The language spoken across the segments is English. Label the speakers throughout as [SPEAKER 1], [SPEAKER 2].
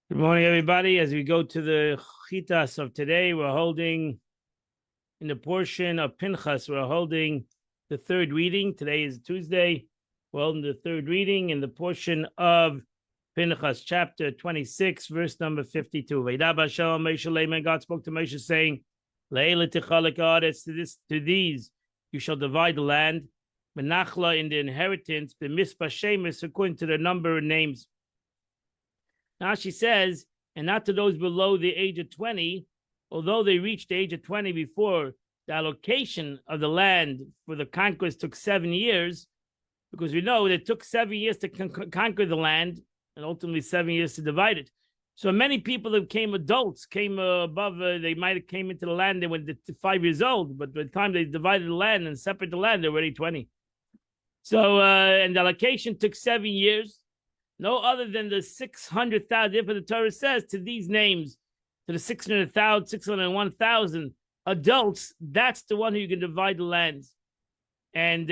[SPEAKER 1] Good morning, everybody. As we go to the Chitas of today, we're holding in the portion of Pinchas, we're holding the third reading. Today is Tuesday. We're holding the third reading in the portion of Pinchas, chapter 26, verse number 52. God spoke to Moshe saying, to these you shall divide the land, Menachla in the inheritance, the Mispah Shemus, according to the number of names. Now she says, and not to those below the age of 20, although they reached the age of 20 before the allocation of the land for the conquest took 7 years, because we know it took 7 years to conquer the land and ultimately 7 years to divide it. So many people that became adults came above, they might have came into the land, they were 5 years old, but by the time they divided the land and separated the land, they were already 20. So, and the allocation took 7 years. No other than the 600,000, if the Torah says to these names, to the 600,000, 601,000 adults, that's the one who you can divide the lands. And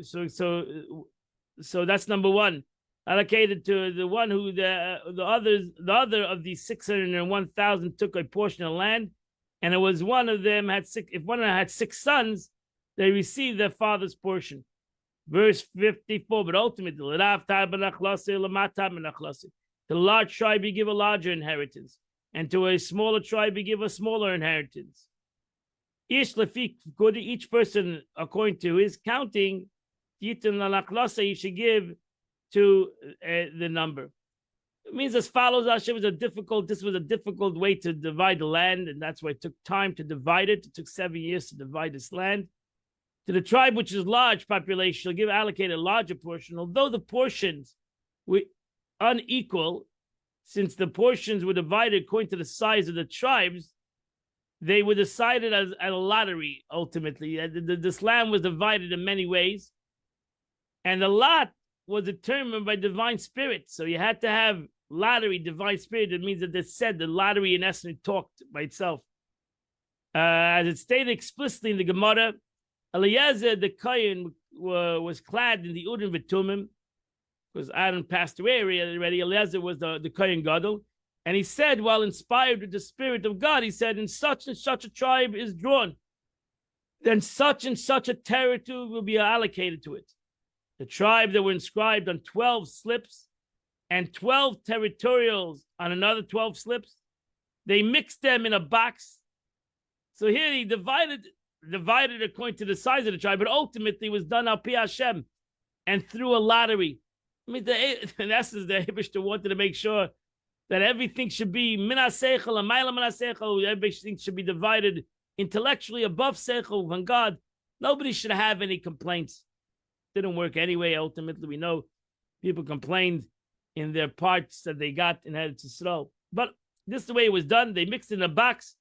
[SPEAKER 1] so that's number one. Allocated to the one who the other of these 601,000 took a portion of land, and it was one of them had six. If one of them had 6 sons, they received their father's portion. Verse 54, but ultimately, to the large tribe you give a larger inheritance, and to a smaller tribe you give a smaller inheritance. Each person, according to his counting, you should give to the number. It means as follows, this was a difficult way to divide the land, and that's why it took time to divide it. It took 7 years to divide this land. To the tribe, which is large population, will allocate a larger portion, although the portions were unequal, since the portions were divided according to the size of the tribes. They were decided as a lottery, ultimately. This land was divided in many ways, and the lot was determined by divine spirit. So you had to have lottery, divine spirit. It means that they said the lottery, in essence, talked by itself. As it stated explicitly in the Gemara, Eliezer the Kohen was clad in the Urim V'Tumim, because Aaron passed away already. Eliezer was the Kohen Gadol, and he said, while inspired with the Spirit of God, he said, "In such and such a tribe is drawn, then such and such a territory will be allocated to it." The tribe that were inscribed on 12 slips and 12 territorials on another 12 slips, they mixed them in a box. So here he divided according to the size of the tribe, but ultimately was done al pi Hashem and through a lottery. I mean, in essence, the Eibishter wanted to make sure that everything should be minas seichel and ma'ila minas seichel. Everything should be divided intellectually above seichel from God. Nobody should have any complaints. Didn't work anyway. Ultimately, we know people complained in their parts that they got in Eretz Yisrael. But this is the way it was done. They mixed in a box.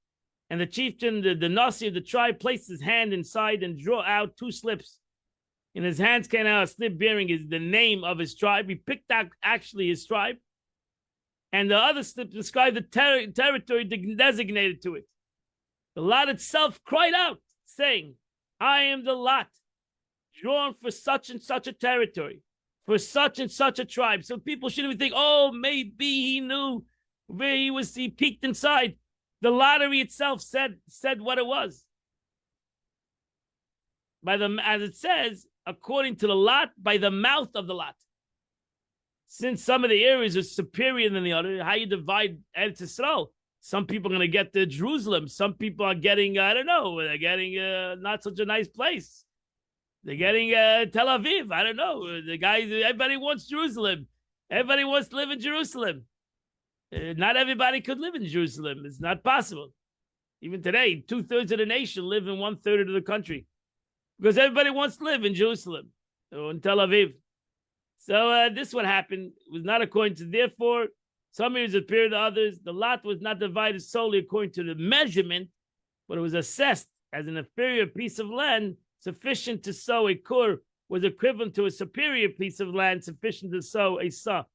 [SPEAKER 1] And the chieftain, the Nasi of the tribe, placed his hand inside and drew out 2 slips. In his hands came out a slip bearing the name of his tribe. He picked out actually his tribe. And the other slip described the territory designated to it. The lot itself cried out, saying, "I am the lot drawn for such and such a territory, for such and such a tribe." So people shouldn't even think, oh, maybe he knew where he peeked inside. The lottery itself said what it was. As it says, according to the lot, by the mouth of the lot. Since some of the areas are superior than the other, how you divide Eretz Yisrael? Some people are going to get to Jerusalem. Some people are getting, I don't know, they're getting not such a nice place. They're getting Tel Aviv. I don't know. Everybody wants Jerusalem. Everybody wants to live in Jerusalem. Not everybody could live in Jerusalem. It's not possible. Even today, 2/3 of the nation live in 1/3 of the country because everybody wants to live in Jerusalem or in Tel Aviv. So this what happened. It was not according to, therefore, some areas appeared to others. The lot was not divided solely according to the measurement, but it was assessed as an inferior piece of land sufficient to sow a kur was equivalent to a superior piece of land sufficient to sow a sah.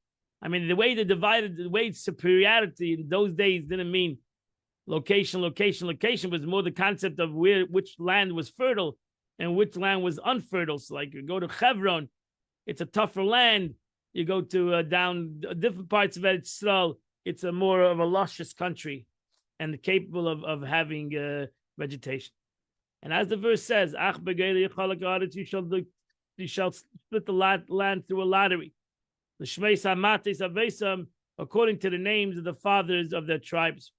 [SPEAKER 1] I mean, the way they divided, the way superiority in those days didn't mean location, was more the concept of which land was fertile and which land was unfertile. So like you go to Hebron, it's a tougher land. You go to down different parts of Eretz Yisrael, it's a more of a luscious country and capable of having vegetation. And as the verse says, you shall split the land through a lottery. According to the names of the fathers of their tribes.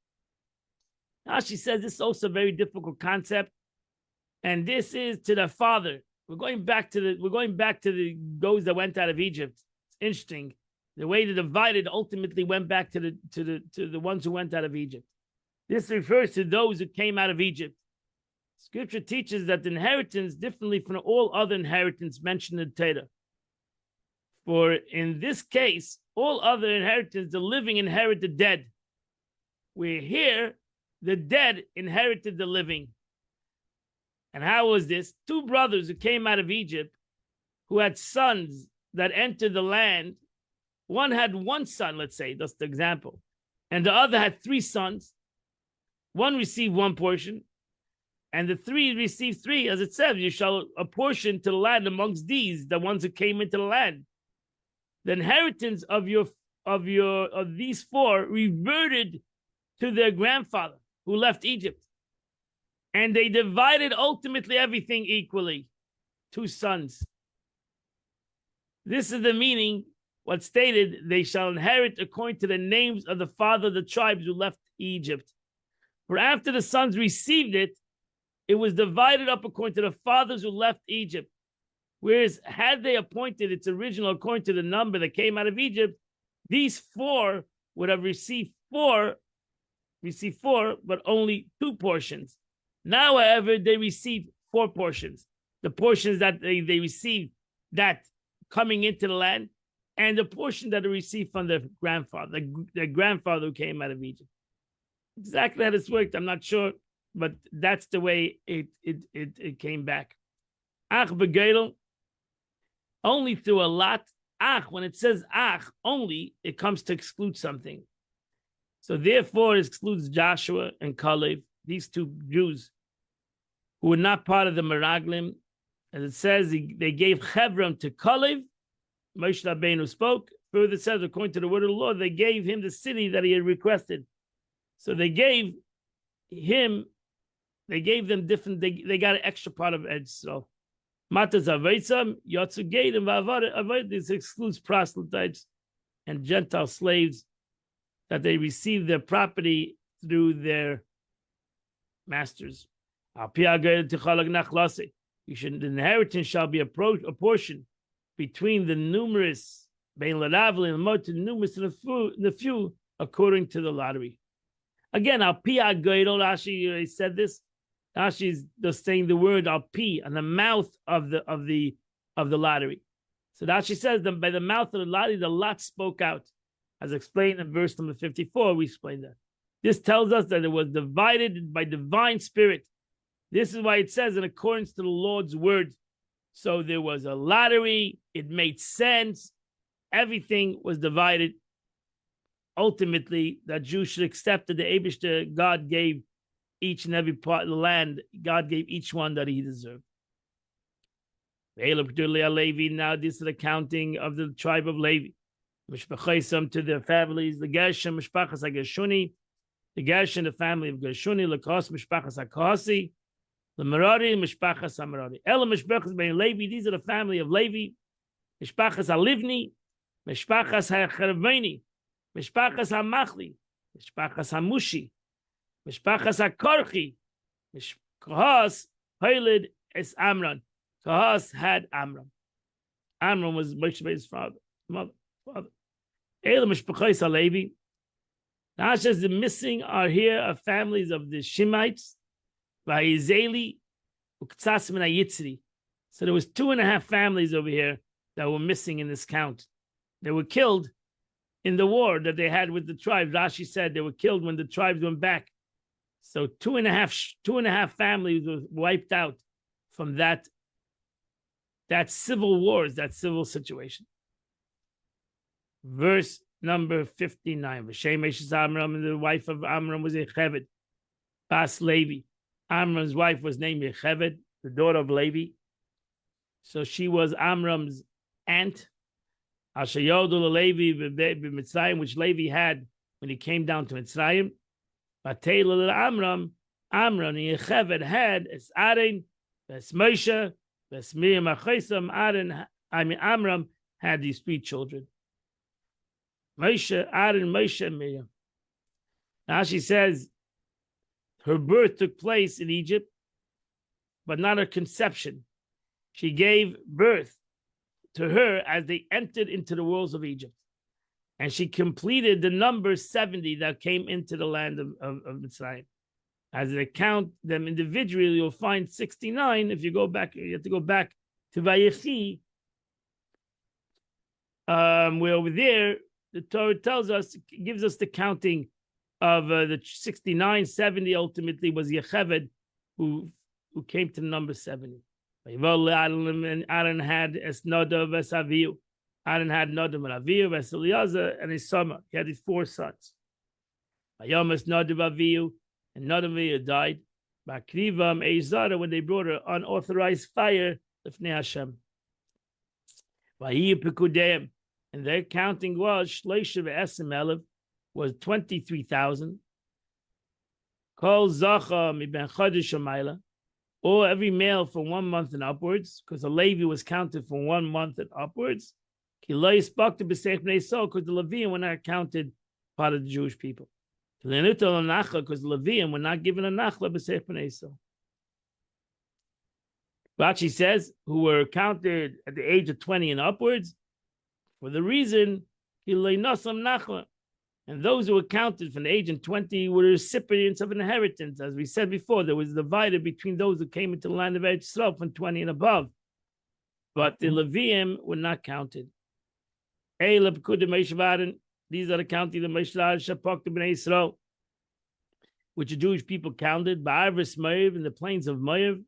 [SPEAKER 1] Now she says this is also a very difficult concept. And this is to the father. We're going back to the those that went out of Egypt. It's interesting. The way they divided ultimately went back to the ones who went out of Egypt. This refers to those who came out of Egypt. Scripture teaches that the inheritance differently from all other inheritance mentioned in the Torah. For in this case, all other inheritance, the living inherit the dead. We're here, the dead inherited the living. And how was this? Two brothers who came out of Egypt, who had sons that entered the land. One had one son, let's say, that's the example. And the other had three sons. One received one portion, and the three received three. As it says, you shall apportion to the land amongst these, the ones who came into the land. The inheritance of these four reverted to their grandfather who left Egypt. And they divided ultimately everything equally. Two sons. This is the meaning, what's stated, they shall inherit according to the names of the father of the tribes who left Egypt. For after the sons received it, it was divided up according to the fathers who left Egypt. Whereas had they appointed its original according to the number that came out of Egypt, these four would have received four, but only two portions. Now, however, they received four portions. The portions that they received that coming into the land, and the portion that they received from their grandfather, their grandfather who came out of Egypt. Exactly how this worked, I'm not sure, but that's the way it came back. Ach begedel, only through a lot. Ach, when it says ach, only, it comes to exclude something. So therefore, it excludes Joshua and Caleb, these two Jews who were not part of the Meraglim. As it says, they gave Hebron to Caleb. Moshe Rabbeinu spoke. Further it says, according to the word of the Lord, they gave him the city that he had requested. So they gave them different, they got an extra part of Eretz Yisrael. Matas Aveitzam, Yotzu Gate, and Vavad, this excludes proselytes and Gentile slaves that they receive their property through their masters. The inheritance shall be a portion between the numerous, numerous and the few, according to the lottery. Again, al pi ha'goydol, Rashi said this. Rashi is just saying the word al pi on the mouth of the lottery. So Rashi says that by the mouth of the lottery, the lot spoke out, as explained in verse number 54. We explained that. This tells us that it was divided by divine spirit. This is why it says in accordance to the Lord's word. So there was a lottery. It made sense. Everything was divided. Ultimately, that Jews should accept that the Eibishter, God gave each and every part of the land. God gave each one that he deserved. Now this is the counting of the tribe of Levi. To their families, the Gershon, Mishpachas HaGershuni, the Gershon, the family of Gershuni, Lakos, Mishpachas HaKosi, the Merari, Mishpachas HaMerari. Ela Mishpachas Ben Levi, these are the family of Levi, Mishpachas HaLivni, Mishpachas HaCharveni, Mishpachas HaMachli, Mishpachas HaMushi, Mishpachas HaKorchi, Kohas, Hailid es Amram. Kohas had Amram. Amram was Moshe Rabbeinu's father. Ela Mishpachas HaLevi. Now it says the missing are here are families of the Shemites, Vayizeli, Uktsas Min HaYitzri. So there was 2.5 families over here that were missing in this count. They were killed in the war that they had with the tribes. Rashi said they were killed when the tribes went back. So 2.5 families were wiped out from that civil wars, that civil situation. Verse number 59. V'shemesh Amram, and the wife of Amram was Yocheved, Bas Levi. Amram's wife was named Yocheved, the daughter of Levi. So she was Amram's aunt. Ashayodul Levi b'Mitzrayim, which Levi had when he came down to Mitzrayim. Vatayla Amram, Amram Yecheved had es Aaron, es Moshe, es Miriam Achosam. Amram had these three children: Moshe, Aaron, Moshe, and Miriam. Now she says her birth took place in Egypt, but not her conception. She gave birth to her as they entered into the walls of Egypt. And she completed the number 70 that came into the land of Mitzrayim. As they count them individually, you'll find 69. If you go back, you have to go back to Vayechi, where over there, the Torah tells us, gives us the counting of the 69, 70 ultimately was Yecheved, who came to the number 70. Aaron had es Nadav es Avihu. Aaron had Nadav and Avihu, es Eliezer, and his son. He had his four sons. Vayom es Nadav Avihu, and Nadav Avihu died. Bakrivam Eizara, when they brought her unauthorized fire, Lifnei Hashem. Vayiyu Pekudeim, and their counting was Shleisha ve'esem elev, was 23,000. Kol Zacha miben Chodesh Hamayla, or every male from 1 month and upwards, because the Levi was counted from 1 month and upwards. Because the Levium were not counted part of the Jewish people. Because the Levium were not given a nachla b'seich b'nei Yisrael. Rashi says, who were counted at the age of 20 and upwards, for the reason, and those who were counted from the age of 20 were recipients of inheritance. As we said before, there was divided between those who came into the land of Eretz Yisrael from 20 and above. But the Levium were not counted. These are the counting of Moshe, which the Jewish people counted by Moav in the plains of Moav,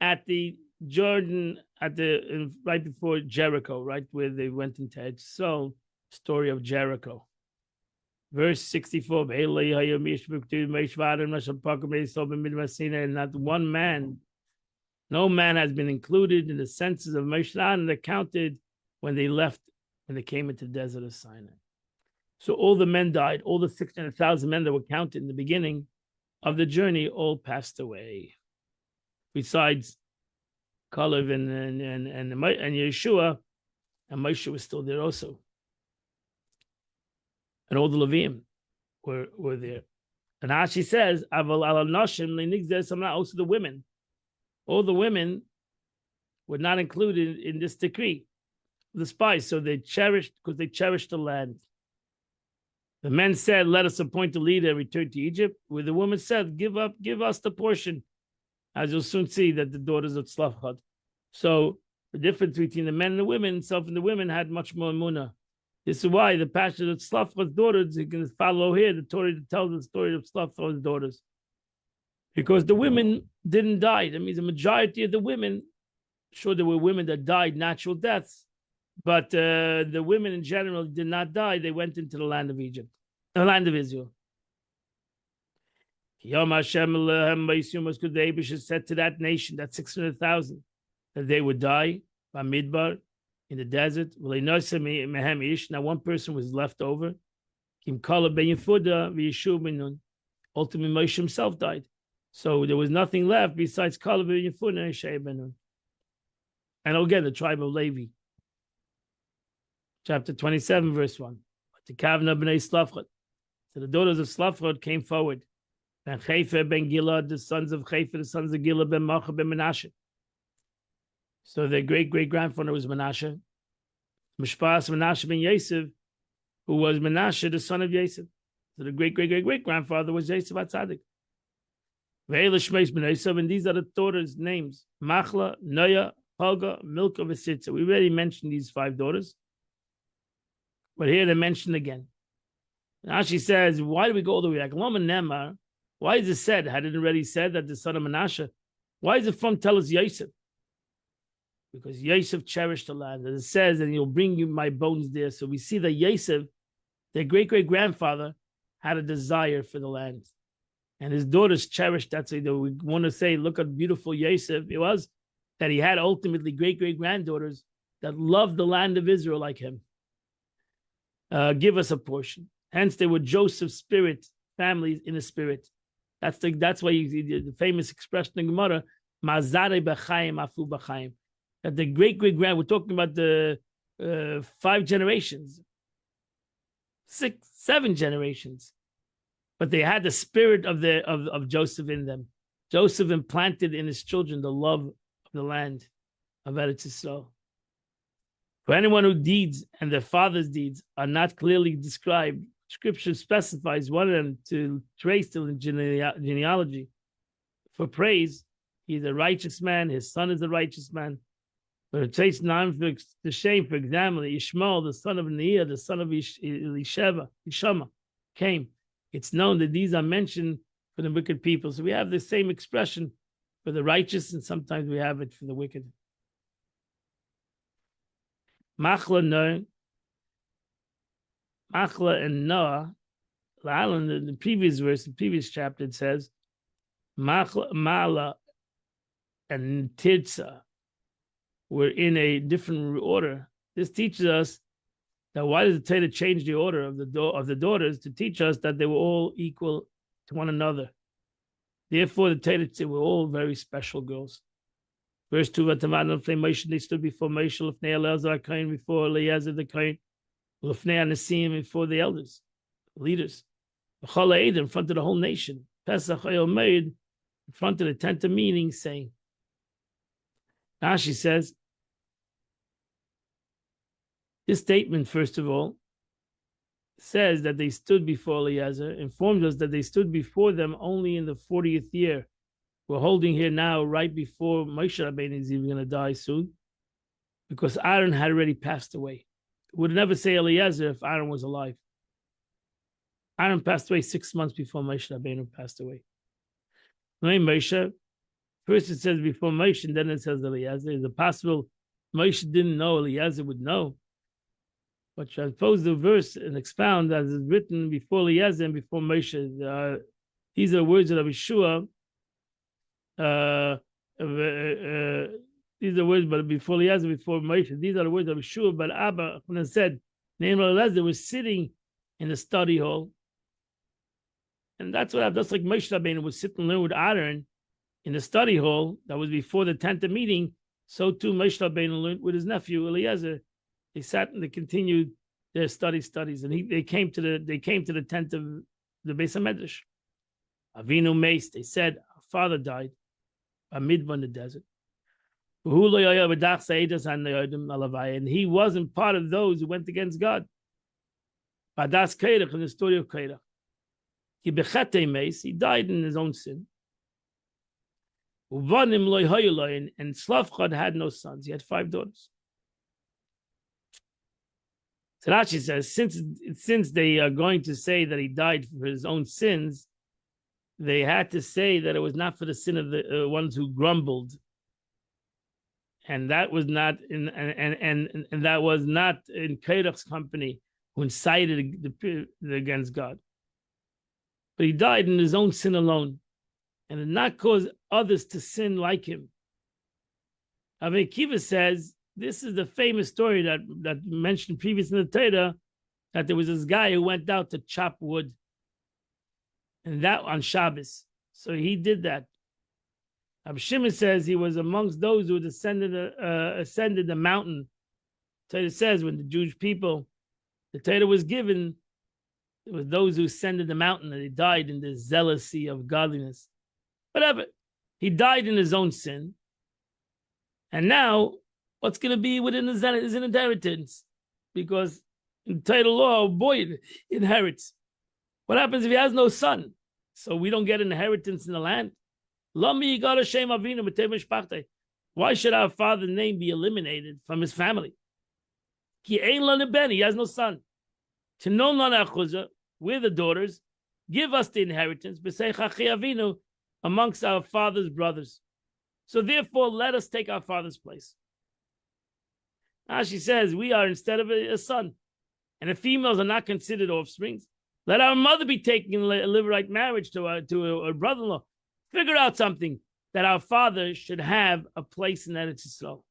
[SPEAKER 1] at the Jordan, right before Jericho, right where they went into Eretz. So, story of Jericho. Verse 64. And not one man, no man has been included in the census of Moshe, and they're counted when they left, when they came into the desert of Sinai. So all the men died, all the 600,000 men that were counted in the beginning of the journey all passed away. Besides Kalev and Yeshua, and Moshe was still there also. And all the Levium were there. And Rashi says, also the women. All the women were not included in this decree, the spies. So they cherished, because they cherished the land. The men said, let us appoint a leader and return to Egypt. Where the woman said, give us the portion. As you'll soon see that the daughters of Tzlafchad. So the difference between the men and the women, itself and the women had much more emunah. This is why the passion of Tzlafchad's daughters, you can follow here, the Torah tells the story of Tzlafchad's daughters. Because the women didn't die. That means the majority of the women, sure, there were women that died natural deaths, but the women in general did not die. They went into the land of Egypt, the land of Israel. Yom Hashem because the Abish said to that nation, that 600,000, that they would die by Midbar, in the desert. Now one person was left over. Ultimately, Moshe himself died. So there was nothing left besides Kalev ben Yefunah and Yeshua ben Nun. And again, the tribe of Levi. Chapter 27, verse 1. So the daughters of Tzlafchad came forward. Ben Chayfer ben Gilad, the sons of Chayfer, the sons of Gilad ben Macha ben Menashe. So their great-great-grandfather was Menashe. Mishpas Menashe ben Yosef, who was Menashe, the son of Yosef. So the great-great-great-great-grandfather was Yosef HaTzadik. And these are the daughters' names: Machla, Noah, Hulga, Milcah, Vesitza. We already mentioned these 5 daughters. But here they're mentioned again. Now she says, why do we go all the way back? Lama Nemar, why is it said? Had it already said that the son of Menashe? Why is it from tell us Yosef? Because Yosef cherished the land. As it says, and he'll bring you my bones there. So we see that Yosef, their great-great-grandfather, had a desire for the land. And his daughters cherished that. So we want to say, look at beautiful Yosef. It was that he had ultimately great-great-granddaughters that loved the land of Israel like him. give us a portion. Hence, they were Joseph's spirit families in the spirit. That's why the famous expression in Gemara, Mazare b'chaim afu b'chaim, that the great grand, we're talking about the 5 generations, 6, 7 generations, but they had the spirit of Joseph in them. Joseph implanted in his children the love of the land of Eretz Yisrael. For anyone whose deeds and their father's deeds are not clearly described, Scripture specifies one of them to trace to the genealogy. For praise, he is a righteous man, his son is a righteous man. But it takes none for the shame, for example, Ishmael, the son of Neah, the son of Ishama, came. It's known that these are mentioned for the wicked people. So we have the same expression for the righteous, and sometimes we have it for the wicked. Machla and Noah, in the previous verse, the previous chapter, it says, Mala and Tirza were in a different order. This teaches us that why does the Torah change the order of the daughters to teach us that they were all equal to one another? Therefore, the Torah said we're all very special girls. Verse 2, they stood before Moshe, Lefnei Eleazar Kohen, before Eliezer the Kohen, Lefnei Anasim, before the elders, leaders. B'chol ha'ed, in front of the whole nation. Pesach made in front of the tent of meeting, saying, Rashi says, this statement, first of all, says that they stood before Eliezer, informs us that they stood before them only in the 40th year. We're holding here now right before Moshe Rabbeinu is even going to die soon, because Aaron had already passed away. We would never say Eliezer if Aaron was alive. Aaron passed away 6 months before Moshe Rabbeinu passed away. Moshe, first it says before Moshe, and then it says Eliezer. Is it possible Moshe didn't know Eliezer would know? But transpose the verse and expound as is written before Eliezer and before Moshe. These are the words of Yeshua. These are words, but before Eliezer, before Moshe. These are the words of Yeshua. But Abba, when it said, name of Eliezer was sitting in the study hall. And that's what happened. Just like Moshe Rabbeinu was sitting there with Aaron in the study hall that was before the tent of meeting, so too Moshe Rabbeinu learned with his nephew Eliezer. They sat and they continued their studies, and they came to the tent of the Beis HaMedrash. Avinu Meis, they said, our father died amid in the desert. And he wasn't part of those who went against God. Badas Kairach, in the story of Kairach. He died in his own sin. And Slavchad had no sons. He had 5 daughters. So Rashi says, since they are going to say that he died for his own sins, they had to say that it was not for the sin of the ones who grumbled, and that was not in and that was not in Kairach's company who incited against God. But he died in his own sin alone, and did not cause others to sin like him. Rabbi Akiva says, this is the famous story that mentioned previously in the Torah, that there was this guy who went out to chop wood, and that on Shabbos. So he did that. Rabbi Shimon says he was amongst those who ascended the mountain. The Torah says when the Jewish people, the Torah was given, it was those who ascended the mountain, and they died in the zealousy of godliness. Whatever. He died in his own sin. And now, what's going to be within his inheritance? Because in Torah law, a boy inherits. What happens if he has no son? So we don't get inheritance in the land. Why should our father's name be eliminated from his family? He has no son. We're the daughters. Give us the inheritance amongst our father's brothers. So therefore, let us take our father's place. Now she says, we are instead of a son. And the females are not considered offsprings. Let our mother be taking a Levirate marriage to a brother-in-law. Figure out something that our father should have a place in Eretz Yisrael.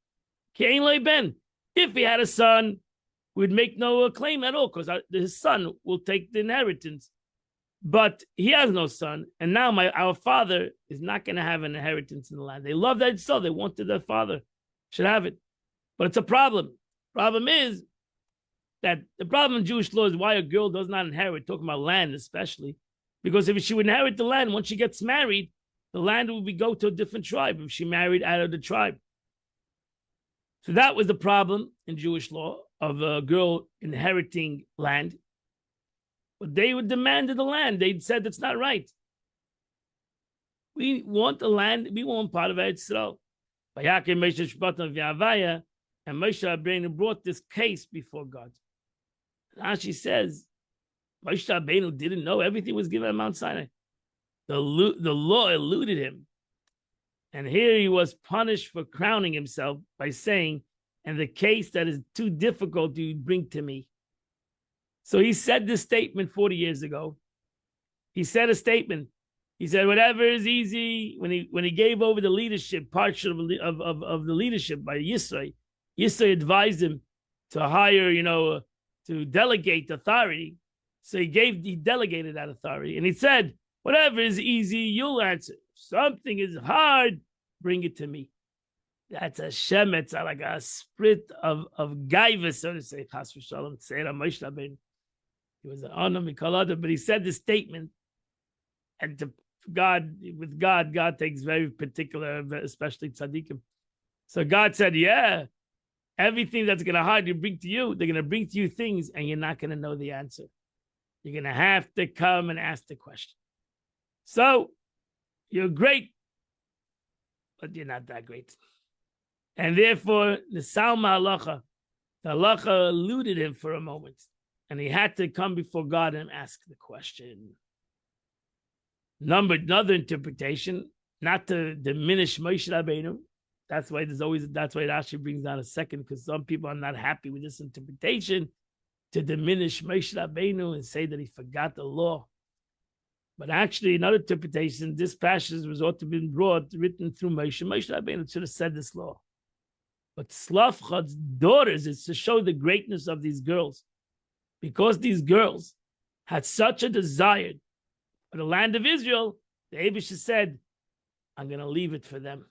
[SPEAKER 1] If he had a son, we'd make no claim at all because his son will take the inheritance. But he has no son, and now our father is not going to have an inheritance in the land. They love that so they wanted their father should have it, but it's a problem. Problem is that the problem in Jewish law is why a girl does not inherit. Talking about land, especially because if she would inherit the land once she gets married, the land would go to a different tribe if she married out of the tribe. So that was the problem in Jewish law of a girl inheriting land. But they would demand the land. They said it's not right. We want the land. We want part of Eretz Yisrael. And Moshe Rabbeinu brought this case before God. Rashi says, Moshe Rabbeinu didn't know everything was given at Mount Sinai. The law eluded him. And here he was punished for crowning himself by saying, and the case that is too difficult you bring to me. So he said this statement 40 years ago. He said a statement. He said, whatever is easy, when he gave over the leadership, part of the leadership by Yisro advised him to hire, to delegate authority. So he delegated that authority. And he said, whatever is easy, you'll answer. If something is hard, bring it to me. That's a shemetz, like a sprit of gaiva, so to say. Chas v'shalom, tzera Moshe Rabbeinu. He was an honor mikolada, but he said the statement, and God takes very particular, especially tzaddikim. So God said, yeah, everything that's going to hide you bring to you, they're going to bring to you things, and you're not going to know the answer. You're going to have to come and ask the question. So you're great, but you're not that great. And therefore, the halacha eluded him for a moment. And he had to come before God and ask the question. Another interpretation, not to diminish Moshe Rabbeinu. That's why Rashi brings down a second, because some people are not happy with this interpretation, to diminish Moshe Rabbeinu and say that he forgot the law. But actually, another interpretation, this passage was ought to be written through Moshe. Moshe Rabbeinu should have said this law. But Slavchad's daughters is to show the greatness of these girls. Because these girls had such a desire for the land of Israel, the Eibusha said, I'm going to leave it for them.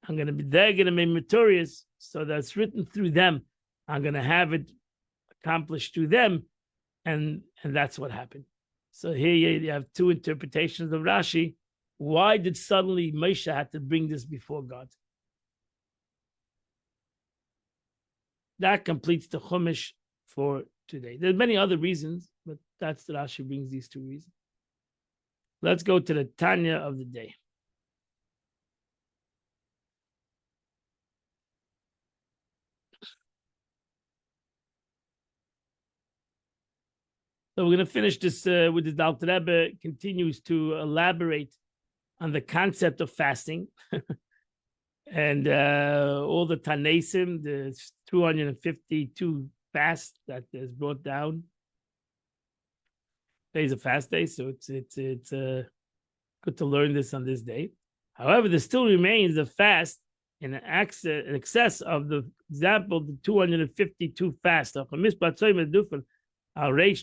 [SPEAKER 1] They're going to be meritorious, so that's written through them. I'm going to have it accomplished through them, and that's what happened. So here you have two interpretations of Rashi. Why did suddenly Moshe have to bring this before God? That completes the Chumash for today. There's many other reasons, but that's the Rashi brings these two reasons. Let's go to the Tanya of the day. So we're going to finish this with the Alter Rebbe continues to elaborate on the concept of fasting and all the Tanesim, the 252 fast that is brought down. Today's a fast day, so it's good to learn this on this day. However, there still remains a fast in excess of the example, the 252 fast of Reish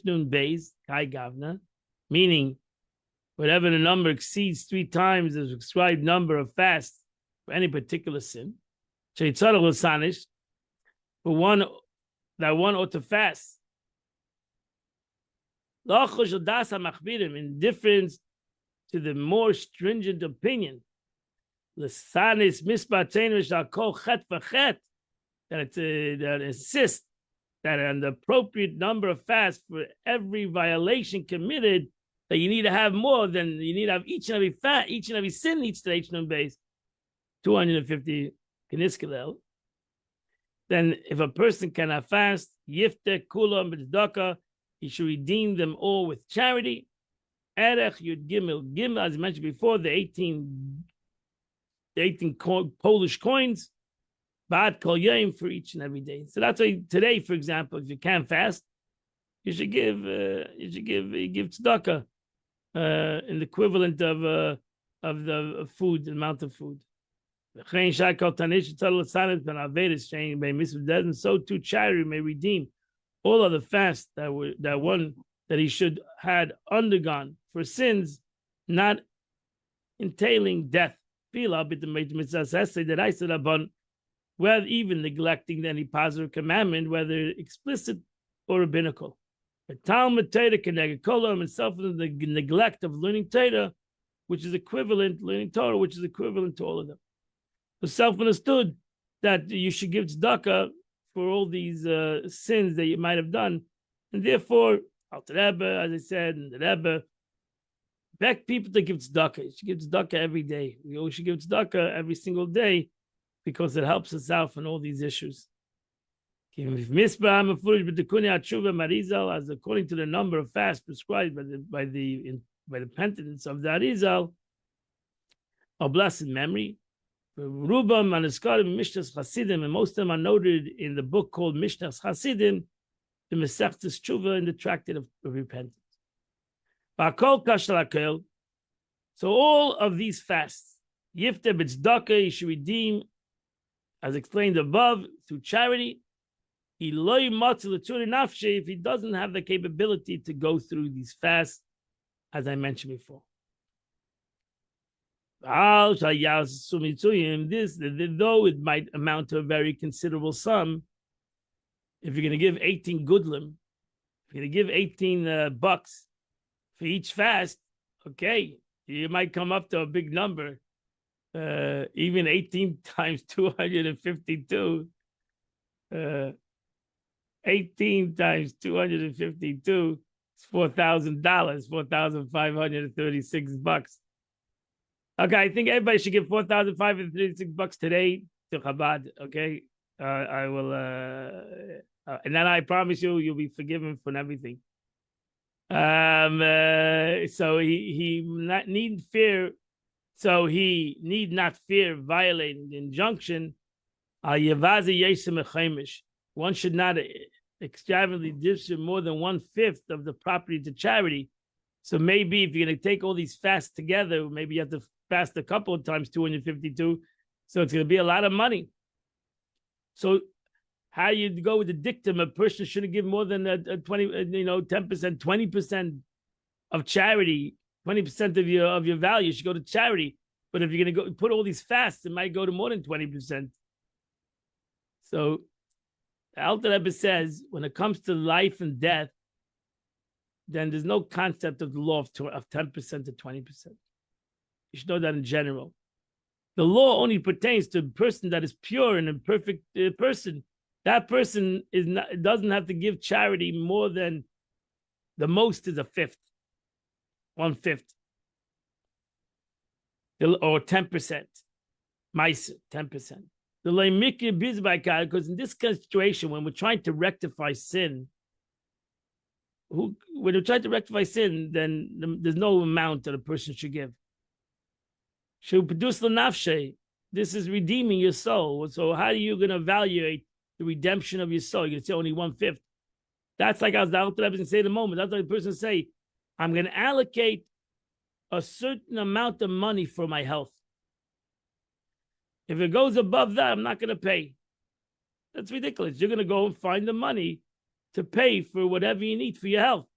[SPEAKER 1] Nun Beis Kai Gavna, meaning whatever the number exceeds 3 times the prescribed number of fasts for any particular sin. Sheitzarach l'sanish, for one ought to fast. In difference to the more stringent opinion, l'sanis mispatein v'shal kol chet v'chet, that insists that an appropriate number of fasts for every violation committed, that you need to have more than you need to have each and every sin each to each base, 250 kiniskelel. Then if a person cannot fast, yifte kulam b'tzedakah, he should redeem them all with charity. Erech Yud Gimel, as I mentioned before, the 18 Polish coins, Ba'ad Kol Yom, for each and every day. So that's why today, for example, if you can't fast, you should give tzedakah in the equivalent of the food, the amount of food. And so too charity may redeem all of the fasts that he should had undergone for sins not entailing death. That I said upon whether even neglecting any positive commandment, whether explicit or rabbinical. The Talmud Torah connected kolam and self the neglect of learning Torah, which is equivalent learning Torah, which is equivalent to all of them. So self understood that you should give tzedakah for all these sins that you might have done, and therefore, Alter Rebbe, as I said, and the Rebbe beg people to give tzedakah. You should give tzedakah every day. We always should give tzedakah every single day because it helps us out in all these issues. As according to the number of fasts prescribed by the penitents of the Arizal, of blessed memory, Rubam Manaskarim Mishnahs Chasidim, and most of them are noted in the book called Mishnahs Chasidim, the Masechtas Tshuva, in the Tractate of Repentance. So all of these fasts, Yifte b'tzedakah, you should redeem, as explained above, through charity. If he doesn't have the capability to go through these fasts, as I mentioned before. Though it might amount to a very considerable sum, if you're going to give 18 gudlim, if you're going to give 18 bucks for each fast, okay, you might come up to a big number. Even 18 times 252, 18 times 252 is $4,000, $4,536. Okay, I think everybody should give $4,536 today to Chabad. Okay, I will, and then I promise you'll be forgiven for everything. So he need fear. So he need not fear violating the injunction. One should not extravagantly distribute more than 1/5 of the property to charity. So maybe if you're going to take all these fasts together, maybe you have to fast a couple of times 252. So it's going to be a lot of money. So how you go with the dictum, a person shouldn't give more than a 20, 10%, 20% of charity, 20% of your value should go to charity. But if you're going to go put all these fasts, it might go to more than 20%. So the Alter Rebbe says, when it comes to life and death, then there's no concept of the law of 10% to 20%. You should know that in general. The law only pertains to a person that is pure and a perfect person. That person doesn't have to give charity more than the most is 1/5, or 10%. Mice, 10%. Because in this situation, when we're trying to rectify sin, then there's no amount that a person should give. This is redeeming your soul. So how are you going to evaluate the redemption of your soul? You're going to say only 1/5. That's like as the Alter Rebbe can say in a moment. That's like the person say, I'm going to allocate a certain amount of money for my health. If it goes above that, I'm not going to pay. That's ridiculous. You're going to go and find the money to pay for whatever you need for your health.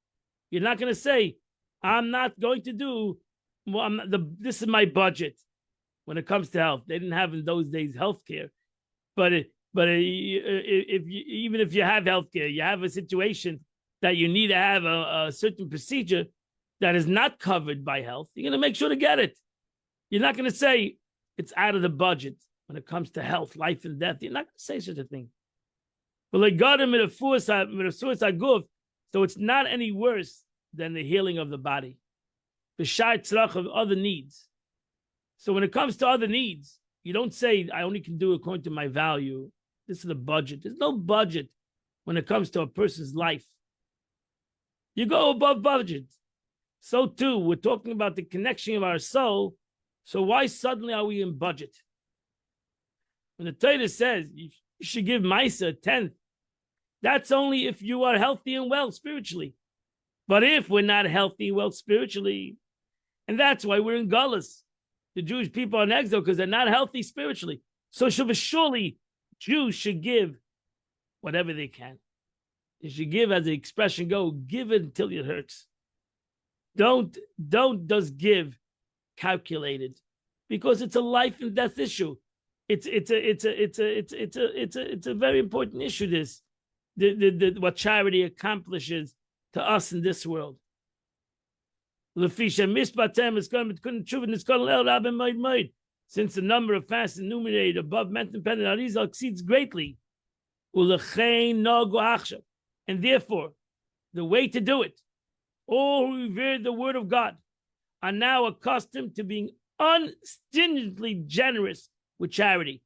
[SPEAKER 1] You're not going to say, I'm not going to do, this is my budget when it comes to health. They didn't have in those days healthcare. But even if you have healthcare, you have a situation that you need to have a certain procedure that is not covered by health, you're going to make sure to get it. You're not going to say it's out of the budget when it comes to health, life and death. You're not going to say such a thing. But like God, so it's not any worse than the healing of the body. The shai tzrach of other needs. So when it comes to other needs, you don't say, I only can do according to my value. This is the budget. There's no budget when it comes to a person's life. You go above budget. So too, we're talking about the connection of our soul. So why suddenly are we in budget? When the Torah says you should give Maisa 10th, that's only if you are healthy and well spiritually. But if we're not healthy and well spiritually, and that's why we're in Gullus, the Jewish people are in exile because they're not healthy spiritually. So surely Jews should give whatever they can. You should give, as the expression go, give it until it hurts. Don't just give calculated, because it's a life and death issue. It's a very important issue. This what charity accomplishes to us in this world. Since the number of fasts enumerated above mentioned Arizal exceeds greatly, and therefore the way to do it, all who revere the word of God are now accustomed to being unstingingly generous with charity.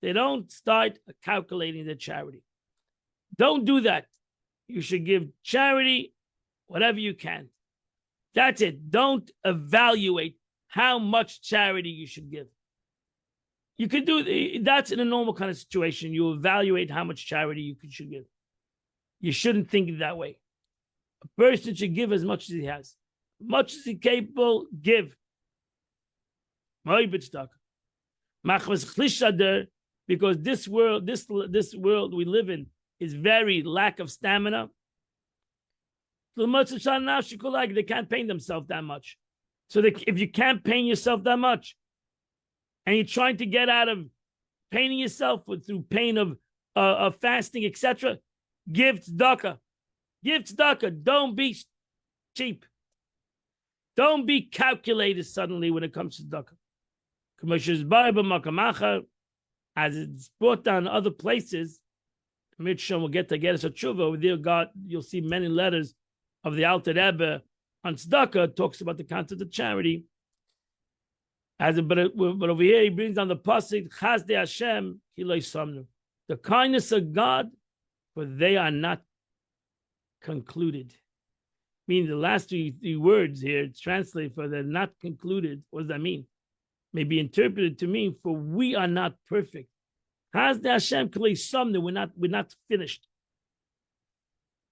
[SPEAKER 1] They don't start calculating the charity. Don't do that. You should give charity whatever you can. That's it. Don't evaluate how much charity you should give. You can do that's in a normal kind of situation. You evaluate how much charity you should give. You shouldn't think that way. A person should give as much as he has. Much as he's capable, give. Because this world we live in is very lack of stamina. They can't pain themselves that much. So if you can't pain yourself that much, and you're trying to get out of paining yourself through pain of fasting, etc., give tzedakah. Give tzedakah. Don't be cheap. Don't be calculated suddenly when it comes to tzedakah. As it's brought down in other places, Mitzvah will get us a tshuva. Over there, God, you'll see many letters of the Alter Rebbe on tzedakah, talks about the concept of charity. But over here, he brings down the pasuk, Chazdei Hashem Kiloi Samnu, the kindness of God, for they are not concluded. Meaning the last three words here, it's translated for they're not concluded. What does that mean? May be interpreted to mean for we are not perfect. Chazdei Hashem Kiloi Samnu, we're not finished.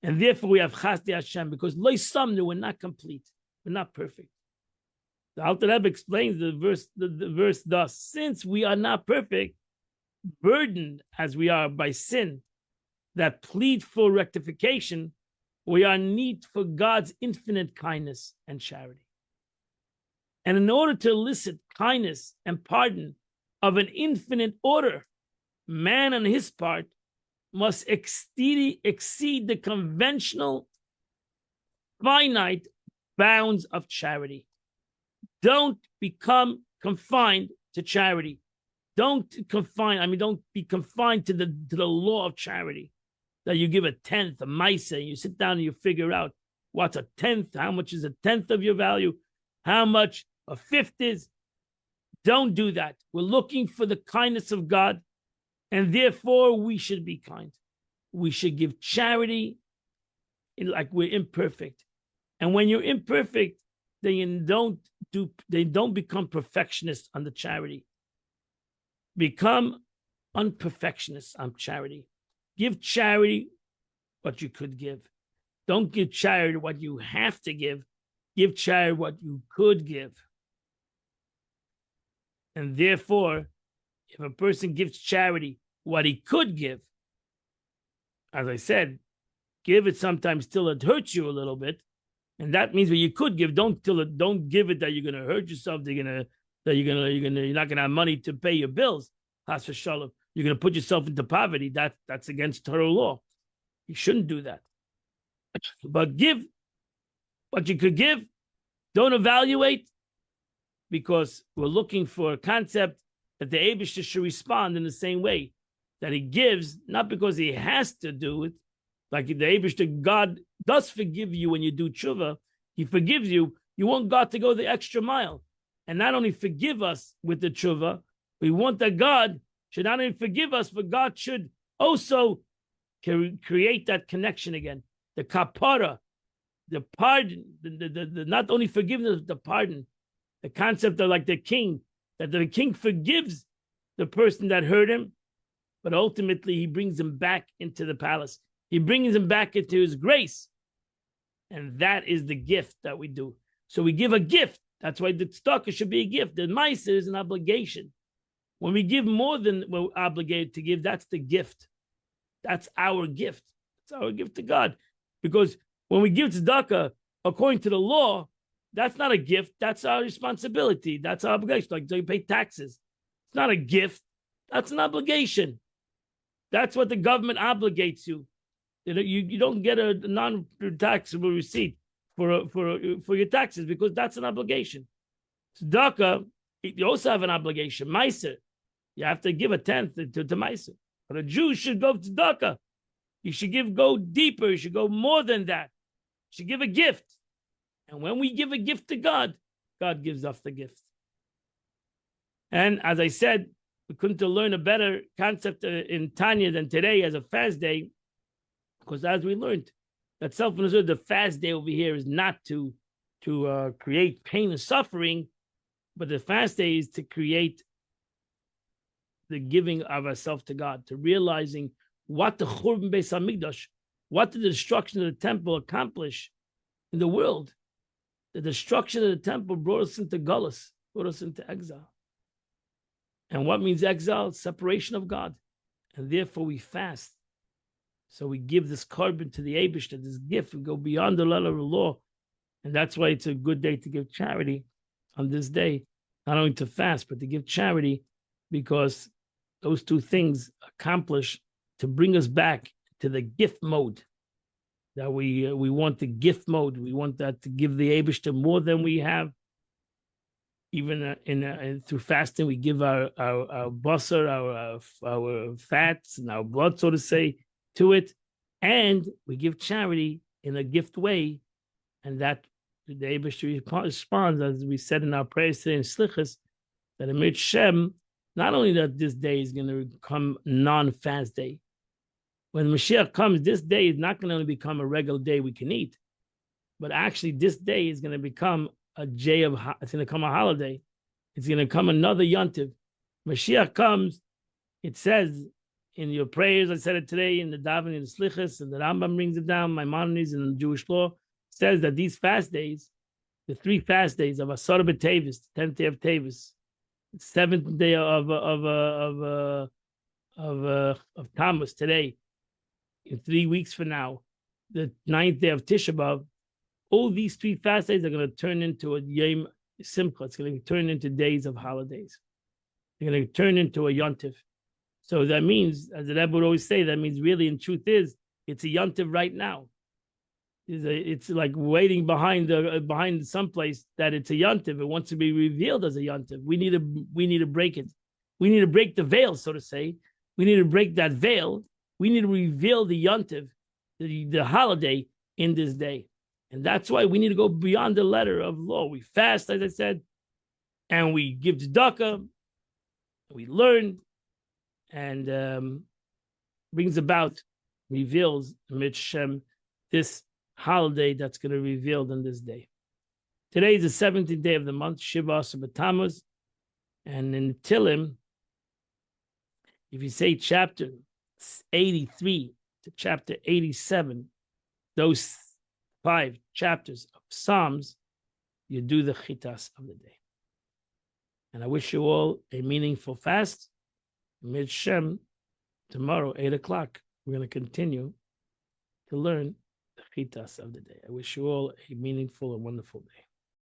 [SPEAKER 1] And therefore we have Chazdei Hashem, because Loi Samnu, we're not complete. We're not perfect. The Alter Rebbe explains the verse thus: since we are not perfect, burdened as we are by sin, that plead for rectification, we are in need for God's infinite kindness and charity. And in order to elicit kindness and pardon of an infinite order, man on his part must exceed the conventional finite bounds of charity. Don't become confined to charity. Don't be confined to the law of charity, that you give a tenth, a maisa, you sit down and you figure out what's a tenth, how much is a tenth of your value, how much a fifth is. Don't do that. We're looking for the kindness of God, and therefore we should be kind. We should give charity like we're imperfect. And when you're imperfect, then they don't become perfectionists on the charity. Become unperfectionists on charity. Give charity what you could give. Don't give charity what you have to give. Give charity what you could give. And therefore, if a person gives charity what he could give, as I said, give it sometimes till it hurts you a little bit. And that means what you could give. Don't give it that you're going to hurt yourself. You're not going to have money to pay your bills. Chas v'shalom. You're going to put yourself into poverty. That's against Torah law. You shouldn't do that. But give what you could give. Don't evaluate, because we're looking for a concept that the Eibishter should respond in the same way, that he gives, not because he has to do it. Like the Eibishter, God does forgive you when you do tshuva. He forgives you. You want God to go the extra mile. And not only forgive us with the tshuva, we want that God should not only forgive us, but God should also create that connection again. The kapara, the pardon, the not only forgiveness, the pardon. The concept of like the king, that the king forgives the person that hurt him, but ultimately he brings him back into the palace. He brings him back into his grace. And that is the gift that we do. So we give a gift. That's why the tzedakah should be a gift. The ma'aser is an obligation. When we give more than we're obligated to give, that's the gift. That's our gift. That's our gift to God. Because when we give tzedakah according to the law, that's not a gift. That's our responsibility. That's our obligation. Like, so you pay taxes. It's not a gift. That's an obligation. That's what the government obligates you. You don't get a non-taxable receipt for your taxes because that's an obligation. Tzedakah, you also have an obligation. Meiser, you have to give a tenth to Meiser. But a Jew should go to tzedakah. You should go deeper. You should go more than that. You should give a gift. And when we give a gift to God, God gives us the gift. And as I said, we couldn't learn a better concept in Tanya than today as a fast day, because as we learned, that self-understood, the fast day over here is not to create pain and suffering, but the fast day is to create the giving of ourselves to God, to realizing what the Churban Beis Hamikdash, what did the destruction of the temple accomplish in the world. The destruction of the temple brought us into Gullus, brought us into exile. And what means exile? Separation of God. And therefore we fast. So we give this korban to the Eibishter, this gift, and go beyond the letter of the law. And that's why it's a good day to give charity on this day, not only to fast, but to give charity, because those two things accomplish to bring us back to the gift mode. That we want the gift mode. We want that to give the Eibishter more than we have. Even through fasting, we give our basar, our fats and our blood, so to say, to it, and we give charity in a gift way, and that the Eibishter responds, as we said in our prayers today in Slichas, that Amir Shem, not only that this day is going to become non-fast day. When Mashiach comes, this day is not going to only become a regular day we can eat, but actually this day is going to become a day of, it's going to come a holiday. It's going to come another yontiv. Mashiach comes, it says in your prayers, I said it today in the Davening, in the Slichas, and the Rambam brings it down, Maimonides in the Jewish law, says that these fast days, the 3 fast days of Asar B'Tevis, the 10th day of Tevis, the 7th day of Tammuz today, in 3 weeks from now, the 9th day of Tisha B'Av, all these 3 fast days are going to turn into a Yom Simcha. It's going to turn into days of holidays. They're going to turn into a yontiv. So that means, as the Rebbe would always say, that means really, in truth, it's a yontiv right now. It's like waiting behind someplace that it's a yontiv. It wants to be revealed as a yontiv. We need to break it. We need to break the veil, so to say. We need to break that veil. We need to reveal the yontiv, the holiday in this day. And that's why we need to go beyond the letter of law. We fast, as I said, and we give tzedakah, we learn, and brings about, reveals Amid Shem, this holiday that's going to be revealed on this day. Today is the 17th day of the month, Shiva Asar B'Tammuz, and in Tilim, if you say chapter 83 to chapter 87, those 5 chapters of Psalms, you do the chitas of the day. And I wish you all a meaningful fast. Mid Shem, tomorrow, 8 o'clock, we're going to continue to learn the chitas of the day. I wish you all a meaningful and wonderful day.